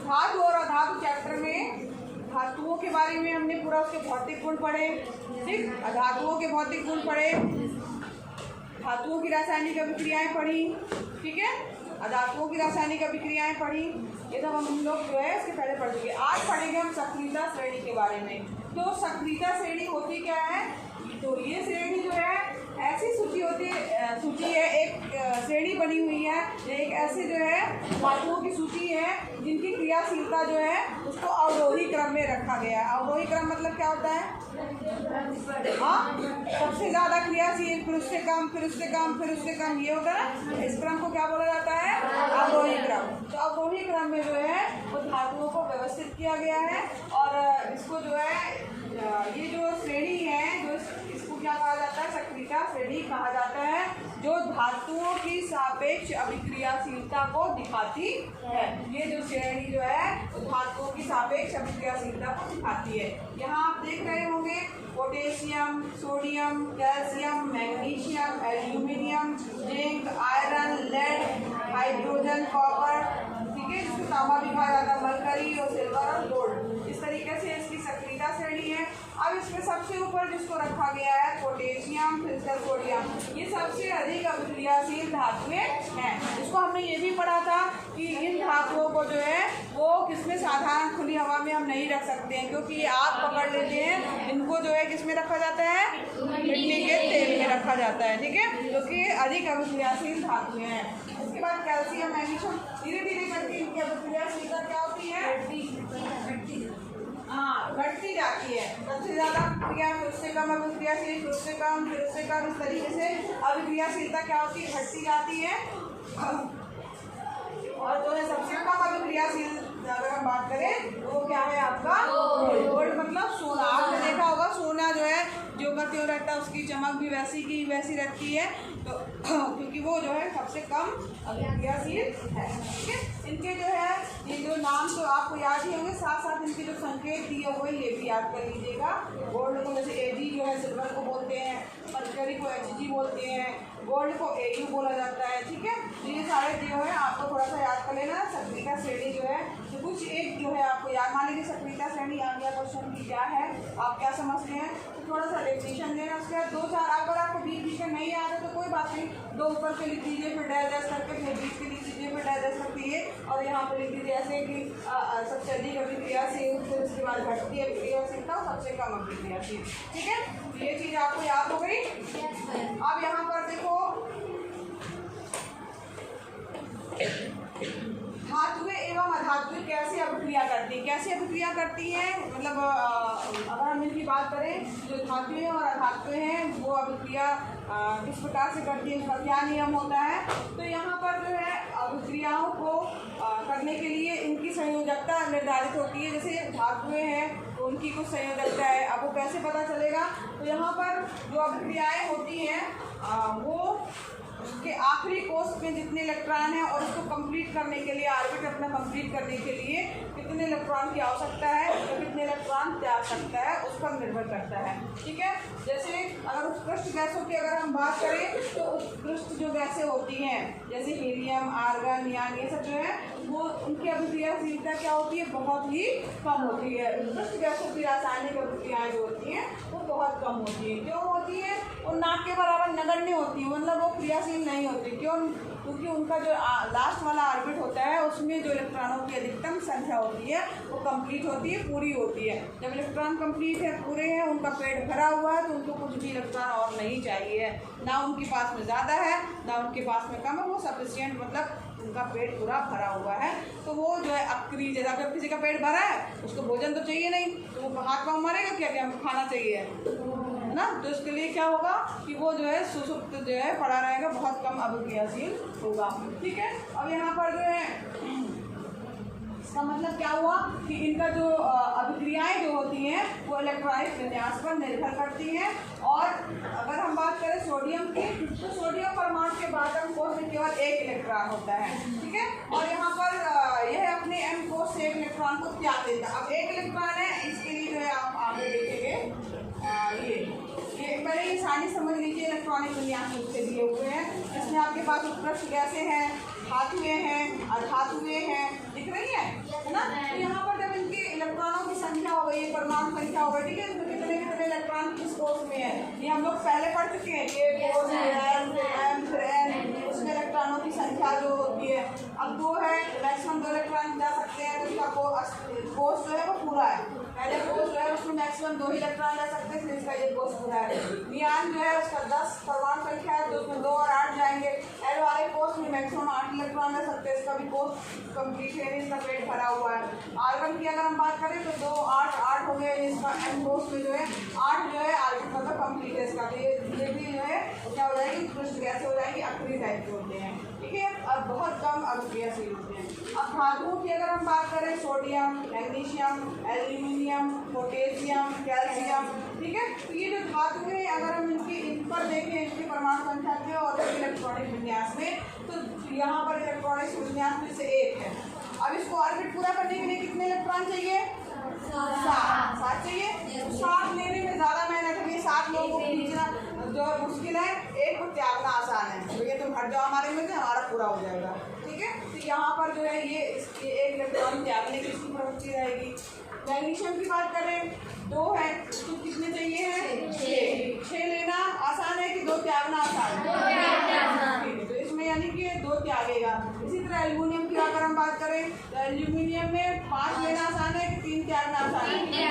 धातु और अधातु चैप्टर में धातुओं के बारे में हमने पूरा उसके भौतिक गुण पढ़े, ठीक, अधातुओं के भौतिक गुण पढ़े, धातुओं की रासायनिक अभिक्रियाएं पढ़ी, ठीक है, अधातुओं की रासायनिक अभिक्रियाएं पढ़ी। ये सब हम लोग जो है इसके पहले पढ़ चुके। आज पढ़ेंगे हम सक्रियता श्रेणी के बारे में। तो सक्रियता श्रेणी होती क्या है? तो ये श्रेणी जो है ऐसी सूची होती है, सूची है, एक श्रेणी बनी हुई है, एक ऐसे जो है धातुओं की सूची है जिनकी क्रियाशीलता जो है उसको अवरोही क्रम में रखा गया है। अवरोही क्रम मतलब क्या होता है? हाँ, सबसे ज़्यादा क्रियाशील, फिर उससे कम, फिर उससे कम, फिर उससे कम, ये होगा ना। इस क्रम को क्या बोला जाता है? अवरोही क्रम। तो अवरोही क्रम में जो है वो धातुओं को व्यवस्थित किया गया है और इसको जो है ये जो श्रेणी है जो इसको क्या कहा जाता है? सक्रियता श्रेणी कहा जाता है, जो धातुओं की सापेक्ष अभिक्रियाशीलता को दिखाती है। ये जो श्रेणी जो है वो धातुओं की सापेक्ष अभिक्रियाशीलता को दिखाती है। यहाँ आप देख रहे होंगे potassium, sodium, calcium, magnesium, aluminium, zinc, iron, lead, hydrogen, copper, ठीक है, जिसको तांबा भी कहा जाता है, मरकरी और सिल्वर और गोल्ड। इस तरीके से इसकी सक्रियता श्रेणी है। अब इसमें सबसे ऊपर जिसको रखा गया है पोटेशियम, फिर सोडियम, ये सबसे अधिक अभिक्रियाशील धातुएं हैं। इसको हमने ये भी पढ़ा था कि इन धातुओं को जो है वो किसमें साधारण खुली हवा में हम नहीं रख सकते हैं, क्योंकि ये आग पकड़ लेते हैं। इनको जो है किसमें रखा जाता है? मिट्टी के तेल में रखा जाता है, ठीक है, क्योंकि अधिक अभिक्रियाशील धातुएं हैं। उसके बाद कैल्शियम, मैग्नीशियम, धीरे धीरे करके इनकी अभिक्रियाशीलता क्या होती है? हाँ, घटती जाती है। सबसे ज़्यादा क्रिया, फिर उससे कम अभिक्रियाशील, फिर उससे कम, फिर उससे कम, इस तरीके से अभिक्रियाशीलता क्या होती है? घटती जाती है। और जो है सबसे कम अभिक्रियाशील अगर हम बात करें तो वो क्या है आपका? गोल्ड, मतलब सोना। आपने देखा होगा सोना जो है जो का त्यों रहता है उसकी चमक भी वैसी की वैसी रहती है, तो क्योंकि वो जो है सबसे कम अभिक्रियाशील है, ठीक है। इनके जो है ये जो नाम तो आपको याद ही होंगे, साथ साथ इनके जो संकेत दिए हुए ये भी याद कर लीजिएगा। गोल्ड को जैसे Ag जो है सिल्वर को बोलते हैं, मरकरी को Hg बोलते हैं, गोल्ड को Au बोला जाता है, ठीक है। ये सारे जो है आपको थोड़ा सा याद कर लेना। सक्रियता श्रेणी जो है तो कुछ एक जो है आपको याद, मान लीजिए सक्रियता श्रेणी आ गया क्वेश्चन की क्या है, आप क्या समझते हैं, तो थोड़ा सा डेफिनेशन लेना। उसके बाद 2-4 अगर आपको बीच में नहीं याद है तो कोई बात नहीं, 2 ऊपर के लिख दीजिए, फिर डैश करके, फिर बीच के लिख दीजिए, फिर डैश कर दीजिए और यहाँ पे लिख दीजिए ऐसे कि सबसे अधिक अभिक्रियाशील, फिर उसके बाद घटती अभिक्रियाशीलता, सबसे कम अभिक्रियाशील, ठीक है। ये चीज़ आपको याद हो गई। अब यहाँ पर देखो धातुएं एवं अधातुएं कैसे अभिक्रिया करती हैं? कैसे अभिक्रिया करती हैं मतलब अगर हम इनकी बात करें, जो धातुएं और अधातुएं हैं वो अभिक्रिया किस प्रकार से करती है, उसका क्या नियम होता है? तो यहाँ पर जो है अभिक्रियाओं को करने के लिए इनकी संयोजकता निर्धारित होती है। जैसे धातुएं हैं तो उनकी कुछ संयोजकता है। अब वो कैसे पता चलेगा? तो यहाँ पर जो अभिक्रियाएँ होती हैं वो उसके आखिरी कोष में जितने इलेक्ट्रॉन हैं और उसको कंप्लीट करने के लिए, ऑर्बिट अपना कंप्लीट करने के लिए कितने इलेक्ट्रॉन की आवश्यकता है, तो कितने इलेक्ट्रॉन त्याग सकता है उस पर निर्भर करता है, ठीक है। जैसे अगर उत्कृष्ट गैसों की अगर हम बात करें तो उत्कृष्ट जो गैसें होती हैं जैसे हीलियम, आर्गन, नियान, ये सब जो है वो उनकी अभिक्रियाशीलता क्या होती है? बहुत ही कम होती है। उत्कृष्ट गैसों की रासायनिक अभिक्रियाएँ जो होती हैं वो बहुत कम होती है। क्यों होती है? वो नाक के बराबर नगण्य होती है, मतलब वो क्रियाशील नहीं होती। क्यों? क्योंकि उनका जो लास्ट वाला ऑर्बिट होता है उसमें जो इलेक्ट्रॉनों की अधिकतम संख्या होती है वो कंप्लीट होती है, पूरी होती है। जब इलेक्ट्रॉन कंप्लीट है, पूरे हैं, उनका पेट भरा हुआ है, तो उनको कुछ भी इलेक्ट्रॉन और नहीं चाहिए, ना उनके पास में ज़्यादा है ना उनके पास में कम है, वो सफिशिएंट, मतलब उनका पेट पूरा भरा हुआ है। तो वो जो है अक्रिय, जैसा जब किसी का पेट भरा है उसको भोजन तो चाहिए नहीं, तो वो हाथ पाँव मारेगा क्या कि हमको खाना चाहिए, है ना। तो इसके लिए क्या होगा कि वो जो है सुसुप्त जो है पड़ा रहेगा, बहुत कम अभिक्रियाशील होगा, ठीक है। अब यहाँ पर जो है इसका मतलब क्या हुआ कि इनका जो अभिक्रियाएं जो होती हैं वो इलेक्ट्रॉनिक विन्यास पर निर्भर करती हैं। और अगर हम बात करें सोडियम की, तो सोडियम परमाणु के बाटम कोष में केवल 1 इलेक्ट्रॉन होता है, ठीक है। और यहाँ पर यह अपने एम कोष से 1 इलेक्ट्रॉन को त्याग देता है। अब 1 इलेक्ट्रॉन है, इसके लिए जो है आप आगे देखेंगे ये बड़े ही आसानी समझ लीजिए, इलेक्ट्रॉनिक विन्यास उससे दिए हुए हैं। इसमें आपके पास उत्कृष्ट गैसें हैं, धातुएं हैं, अधातुएं हैं, दिख रही है ना। तो यहाँ पर जब इनके इलेक्ट्रॉनों की संख्या हो गई, परमाणु संख्या हो गई, ठीक है, तो कितने कितने इलेक्ट्रॉन किस कोष में है ये हम लोग पहले पढ़ चुके हैं। ये कोष M फिर N, उसमें इलेक्ट्रॉनों की संख्या जो होती है। अब 2 है, मैक्सिमम 2 इलेक्ट्रॉन जा सकते हैं, तो इसका कोष जो है वो पूरा है। पहले कोष जो है उसमें मैक्सिमम 2 ही इलेक्ट्रॉन जा सकते हैं, फिर इसका ये कोष पूरा है। नियान जो है उसका 10 परमाणु संख्या है, तो उसमें 2 और 8 जाएंगे। एल वाले कोष में मैक्सिमम 8 इलेक्ट्रॉन जा सकते हैं, इसका भी कोष कंप्लीट है, इसका पेट भरा हुआ है। आर्गन की अगर हम बात करें तो 2 8 8 हो गया, इसका एम कोष में जो है 8 जो है आर्गन मतलब कंप्लीट है इसका। तो ये भी जो है क्या हो जाएगी, उत्कृष्ट गैस हो जाएगी, अक्रिय टाइप के होते हैं, ठीक है, और बहुत कम अभिक्रियाशील होते हैं। अब धातुओं की अगर हम बात करें, sodium, magnesium, aluminium, potassium, calcium, ठीक है, तो ये जो धातु है अगर हम इन पर देखें, इनकी परमाणु संख्या के और इलेक्ट्रॉनिक विन्यास में, तो यहाँ पर इलेक्ट्रॉनिक विन्यास में से 1 है। अब इसको ऑर्बिट पूरा करने के लिए कितने इलेक्ट्रॉन चाहिए? 7 चाहिए। 7 लेने में ज़्यादा मेहनत है, 7 लोगों को खींचना जो मुश्किल है, 1 को त्यागना आसान है। तो ये तुम हट जाओ हमारे में से, हमारा पूरा हो जाएगा, ठीक है। तो यहाँ पर जो है ये 1 इलेक्ट्रॉन त्यागने की इसकी प्रवृत्ति रहेगी। मैग्नीशियम की बात करें 2 है, तो कितने चाहिए हैं? 6 लेना आसान है कि 2 त्यागना आसान है? तो इसमें यानी कि 2 त्यागेगा। इसी तरह एल्यूमिनियम की अगर हम बात करें तो एल्यूमिनियम में 5 लेना आसान है कि 3 त्यागना आसान है?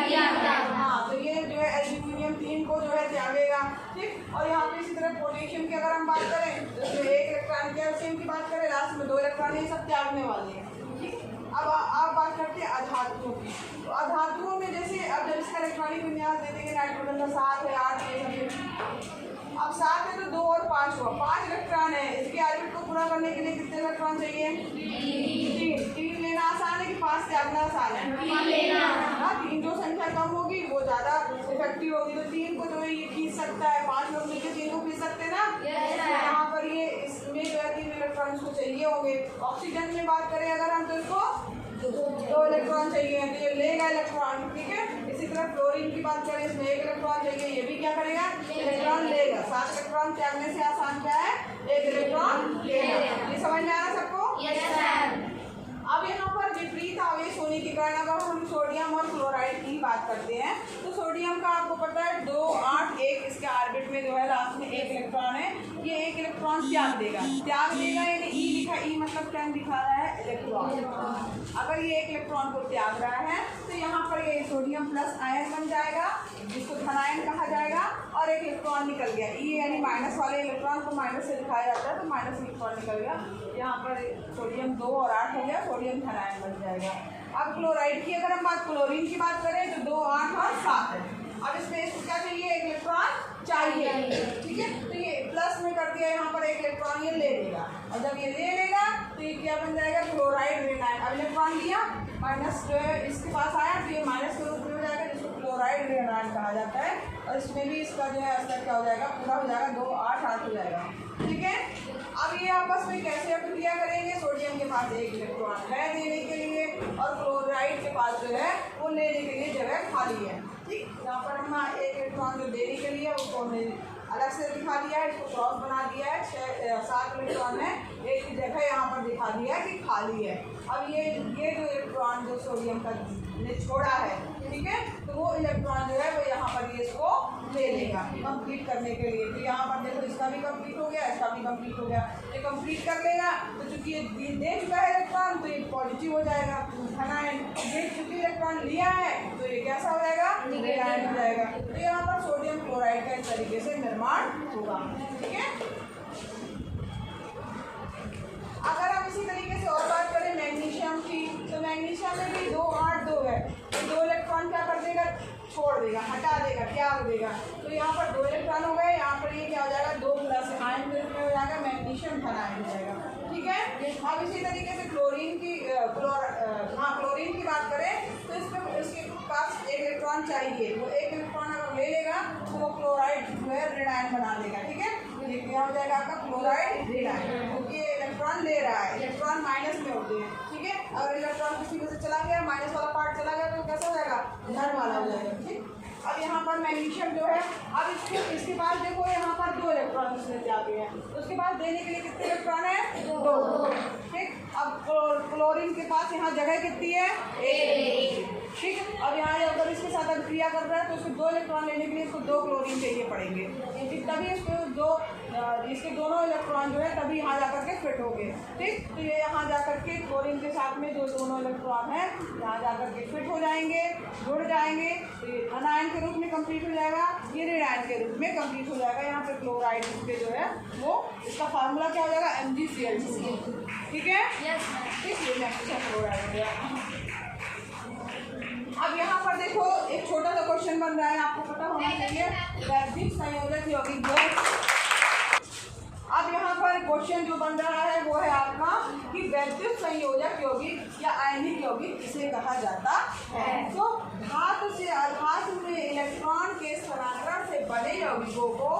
हाँ, तो ये जो है एल्यूमिनियम 3 को जो है त्यागेगा, ठीक। और यहाँ पे इसी तरह पोटेशियम की अगर हम बात करें तो 1 इलेक्ट्रॉन, कैल्शियम की बात करें लास्ट में 2 इलेक्ट्रॉन, ये सब त्यागने वाले हैं, ठीक। अब आप बात करते हैं अधातुओं की। तो अधातुओं में जैसे अब जब इसका इलेक्ट्रॉनिक विन्यास दे देंगे, नाइट्रोजन का 7 है, 8 है, अब 7 है तो 2 और 5 हुआ, 5 इलेक्ट्रॉन है। इसके ऑर्बिट को पूरा करने के लिए कितने इलेक्ट्रॉन चाहिए? 3 लेना आसान है कि 5 त्यागना आसान है? 3 जो संख्या कम होगी वो ज़्यादा इफेक्टिव होगी, तो 3 को जो है ये खींच सकता है, 5 लोग मिलकर 3 को खींच सकते हैं ना। यहाँ पर ये इसमें जो है 3 इलेक्ट्रॉन इसको चाहिए होंगे। ऑक्सीजन में बात करें अगर हम, तो इसको 2 इलेक्ट्रॉन चाहिए, तो ये लेगा इलेक्ट्रॉन, ठीक है। इसी तरह फ्लोरीन की बात करें, इसमें 1 इलेक्ट्रॉन चाहिए, ये भी क्या करेगा? इलेक्ट्रॉन लेगा। 7 इलेक्ट्रॉन त्यागने से आसान क्या है? 1 इलेक्ट्रॉन लेगा। ये समझ में आ रहा सबको? अब यहाँ पर विपरीत आवेश होने के कारण अगर हम सोडियम और क्लोराइड की बात करते हैं, तो सोडियम का आपको पता है 2 8 1, इसके ऑर्बिट में जो है लास्ट में 1 इलेक्ट्रॉन है, ये 1 इलेक्ट्रॉन त्याग देगा यानी ई लिखा, ई मतलब क्या दिखा रहा है? इलेक्ट्रॉन। अगर ये 1 इलेक्ट्रॉन को त्याग रहा है तो यहाँ पर ये सोडियम प्लस आयन बन जाएगा, जिसको धनायन कहा जाएगा, और 1 इलेक्ट्रॉन निकल गया। ई यानी माइनस वाले इलेक्ट्रॉन को माइनस से दिखाया जाता है, तो माइनस इलेक्ट्रॉन निकल गया। यहाँ पर सोडियम 2 और 8 हो गया, सोडियम धनायन बन जाएगा। अब क्लोराइड की अगर हम क्लोरीन की बात करें तो 2 8 और 7 है। अब इसमें इसको क्या चाहिए? 1 इलेक्ट्रॉन चाहिए, ठीक है। तो ये प्लस में कर दिया, यहाँ पर 1 इलेक्ट्रॉन ये ले लेगा, और जब ये ले लेगा तो ये क्या बन जाएगा? क्लोराइड रेनाइन। अब इलेक्ट्रॉन लिया, माइनस जो है इसके पास आया, तो ये माइनस के रूप में हो जाएगा, जिसको क्लोराइड रेनाइन कहा जाता है। और इसमें भी इसका जो है असर क्या हो जाएगा? पूरा हो जाएगा, 2 8 8 हो जाएगा, ठीक है। अब ये आपस में कैसे अभिक्रिया करेंगे? सोडियम के पास 1 इलेक्ट्रॉन है देने के लिए, और क्लोराइड के पास जो है वो लेने के लिए जगह खाली है, ठीक। यहाँ पर हम 1 इलेक्ट्रॉन जो देने के लिए उसको हमने अलग से दिखा दिया है, इसको क्रॉस बना दिया है, 7 इलेक्ट्रॉन है, एक की जगह यहाँ पर दिखा दिया है कि खाली है। अब ये जो इलेक्ट्रॉन जो सोडियम का ने छोड़ा है, ठीक है, तो वो इलेक्ट्रॉन जो है वो यहाँ पर ये इसको ले लेगा कंप्लीट करने के लिए। तो यहाँ पर देखो इसका भी कंप्लीट हो गया, इसका भी कंप्लीट हो गया। ये कंप्लीट कर लेगा तो चूंकि ये दे चुका है इलेक्ट्रॉन, तो ये पॉजिटिव हो जाएगा, धनायन। ये चूंकि इलेक्ट्रॉन लिया है तो ये कैसा हो जाएगा? नेगेटिव हो जाएगा। तो यहाँ पर सोडियम क्लोराइड का इस तरीके से निर्माण होगा, ठीक है। अगर हम इसी तरीके से और बात करें मैग्नीशियम की, तो मैग्नीशियम में भी 2 8 2 है, तो 2 इलेक्ट्रॉन क्या कर देगा? छोड़ देगा, हटा देगा, त्याग देगा। तो यहाँ पर 2 इलेक्ट्रॉन हो गए, यहाँ पर ये क्या हो जाएगा? 2 प्लस आयन के रूप में हो जाएगा, मैग्नीशियम धनायन हो जाएगा, ठीक है। अब इसी तरीके से क्लोरीन की क्लोरीन की बात करें तो इसके पास 1 इलेक्ट्रॉन चाहिए, वो 1 इलेक्ट्रॉन अगर ले लेगा तो वो क्लोराइड जो है ऋणायन बना देगा, ठीक है। ये क्या हो जाएगा आपका? क्लोराइड ऋणायन, क्योंकि इलेक्ट्रॉन ले रहा है, इलेक्ट्रॉन माइनस में होते हैं, ठीक है। अगर इलेक्ट्रॉन किसी में से चला गया, माइनस वाला पार्ट चला गया, तो कैसा हो जाएगा? धन वाला हो जाएगा। ठीक, अब यहाँ पर मैग्नीशियम जो है, अब इसके बाद देखो यहाँ पर 2 इलेक्ट्रॉन इसमें जाते हैं, उसके बाद देने के लिए कितने इलेक्ट्रॉन है? 2। ठीक, अब क्लोरीन के पास यहाँ जगह कितनी है? 1। ठीक, अब यहाँ अगर इसके साथ अभिक्रिया कर रहा है तो उसको 2 इलेक्ट्रॉन लेने के लिए इसको 2 क्लोरीन चाहिए पड़ेंगे, क्योंकि तभी इसको इसके दोनों इलेक्ट्रॉन जो है तभी यहाँ जाकर के फिट हो गए। ठीक, तो ये यहाँ जाकर के क्लोरीन के साथ में जो दोनों इलेक्ट्रॉन हैं यहाँ जाकर के फिट हो जाएंगे, जुड़ जाएंगे, तो ये धन आयन के रूप में कंप्लीट हो जाएगा, ये ऋण आयन के रूप में कंप्लीट हो जाएगा। यहाँ पे क्लोराइड इसके जो है वो इसका फार्मूला क्या हो जाएगा? MgCl2। ठीक है, इसलिए मैग्नीशियम क्लोराइड हो गया। अब यहाँ पर देखो एक छोटा सा क्वेश्चन बन रहा है, आपको पता होना चाहिए, वैद्युत संयोजक यौगिक जो। अब यहाँ पर क्वेश्चन जो बन रहा है वो है आपका कि वैद्युत संयोजक यौगिक या आयनिक यौगिक किसे कहा जाता है। तो धातु से अधातु में इलेक्ट्रॉन के स्थानांतरण से बने यौगिकों को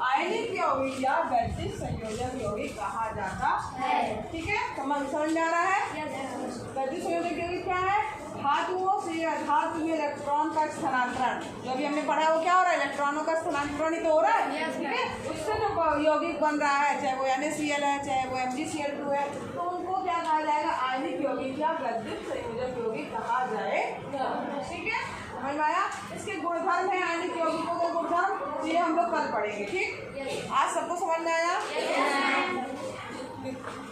आयनिक यौगिक या वैद्युत संयोजक यौगिक कहा जाता है। ठीक है, समझ में आ रहा है? वैद्युत संयोजक यौगिक क्या है? धातुओं से अधातु में इलेक्ट्रॉन का स्थानांतरण, जो अभी हमने पढ़ा वो क्या हो रहा है? इलेक्ट्रॉनों का स्थानांतरण ही तो हो रहा है। ठीक है, उससे जो यौगिक बन रहा है, चाहे वो NaCl है, चाहे वो MgCl2 है, तो उनको क्या कहा जाएगा? आयनिक यौगिक या वैद्युत संयोजक यौगिक कहा जाएगा। ठीक है, समझ में आया? इसके गुणधर्म है आयनिक यौगिकों के गुणधर्म, ये हम लोग कल पढ़ेंगे। ठीक, आज सबको समझ में आया?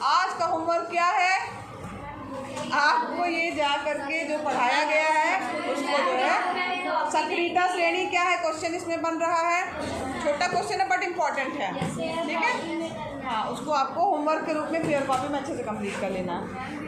आज का होमवर्क क्या है? आपको ये जा करके जो पढ़ाया गया है उसको जो है सक्रियता श्रेणी क्या है क्वेश्चन इसमें बन रहा है, छोटा क्वेश्चन है बट इम्पोर्टेंट है। ठीक है, हाँ, उसको आपको होमवर्क के रूप में पेपर कॉपी में अच्छे से कंप्लीट कर लेना है।